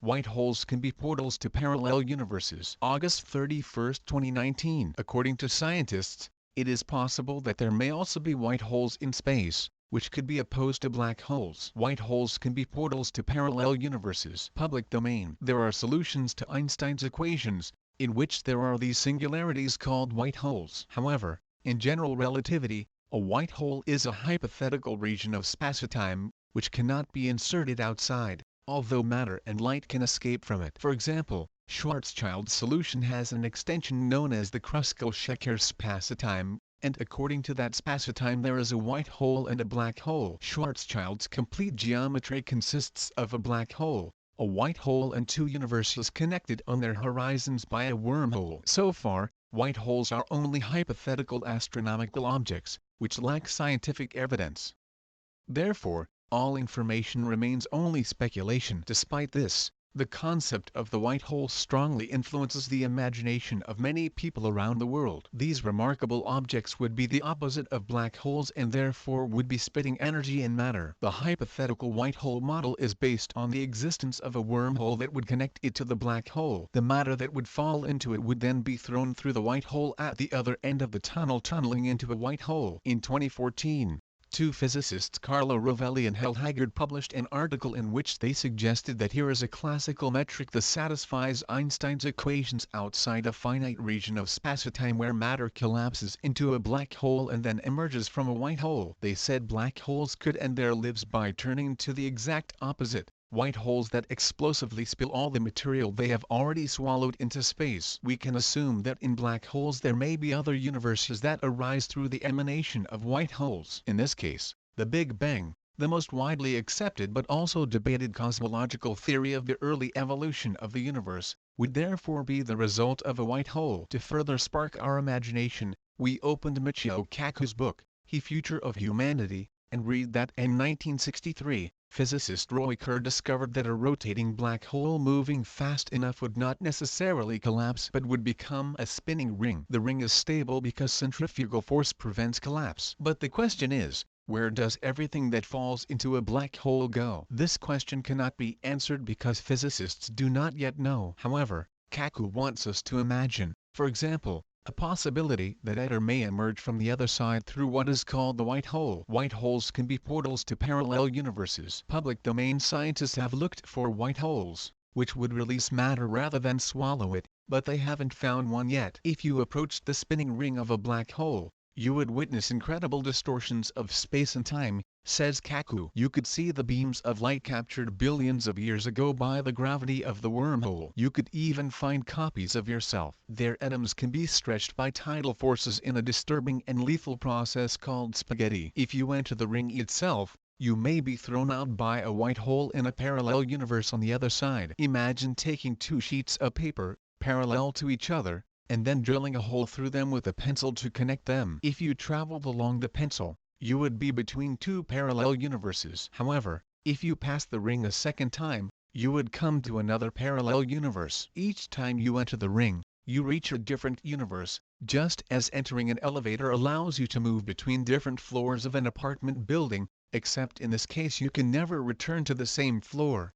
White holes can be portals to parallel universes. August 31, 2019. According to scientists, it is possible that there may also be white holes in space, which could be opposed to black holes. White holes can be portals to parallel universes. Public domain. There are solutions to Einstein's equations, in which there are these singularities called white holes. However, in general relativity, a white hole is a hypothetical region of spacetime, which cannot be inserted outside, although matter and light can escape from it. For example, Schwarzschild's solution has an extension known as the Kruskal-Shekar spacetime, and according to that spacetime there is a white hole and a black hole. Schwarzschild's complete geometry consists of a black hole, a white hole and two universes connected on their horizons by a wormhole. So far, white holes are only hypothetical astronomical objects, which lack scientific evidence. Therefore, all information remains only speculation. Despite this, the concept of the white hole strongly influences the imagination of many people around the world. These remarkable objects would be the opposite of black holes and therefore would be spitting energy and matter. The hypothetical white hole model is based on the existence of a wormhole that would connect it to the black hole. The matter that would fall into it would then be thrown through the white hole at the other end of the tunnel, tunneling into a white hole. In 2014, two physicists Carlo Rovelli and Hal Haggard published an article in which they suggested that here is a classical metric that satisfies Einstein's equations outside a finite region of spacetime where matter collapses into a black hole and then emerges from a white hole. They said black holes could end their lives by turning to the exact opposite, white holes that explosively spill all the material they have already swallowed into space. We can assume that in black holes there may be other universes that arise through the emanation of white holes. In this case, the Big Bang, the most widely accepted but also debated cosmological theory of the early evolution of the universe, would therefore be the result of a white hole. To further spark our imagination, we opened Michio Kaku's book, The Future of Humanity, and read that in 1963, physicist Roy Kerr discovered that a rotating black hole moving fast enough would not necessarily collapse but would become a spinning ring. The ring is stable because centrifugal force prevents collapse. But the question is, where does everything that falls into a black hole go? This question cannot be answered because physicists do not yet know. However, Kaku wants us to imagine, for example, a possibility that ether may emerge from the other side through what is called the white hole. White holes can be portals to parallel universes. Public domain scientists have looked for white holes, which would release matter rather than swallow it, but they haven't found one yet. If you approached the spinning ring of a black hole, you would witness incredible distortions of space and time, says Kaku. You could see the beams of light captured billions of years ago by the gravity of the wormhole. You could even find copies of yourself. Their atoms can be stretched by tidal forces in a disturbing and lethal process called spaghetti. If you enter the ring itself, you may be thrown out by a white hole in a parallel universe on the other side. Imagine taking two sheets of paper, parallel to each other, and then drilling a hole through them with a pencil to connect them. If you traveled along the pencil, you would be between two parallel universes. However, if you passed the ring a second time, you would come to another parallel universe. Each time you enter the ring, you reach a different universe, just as entering an elevator allows you to move between different floors of an apartment building, except in this case you can never return to the same floor.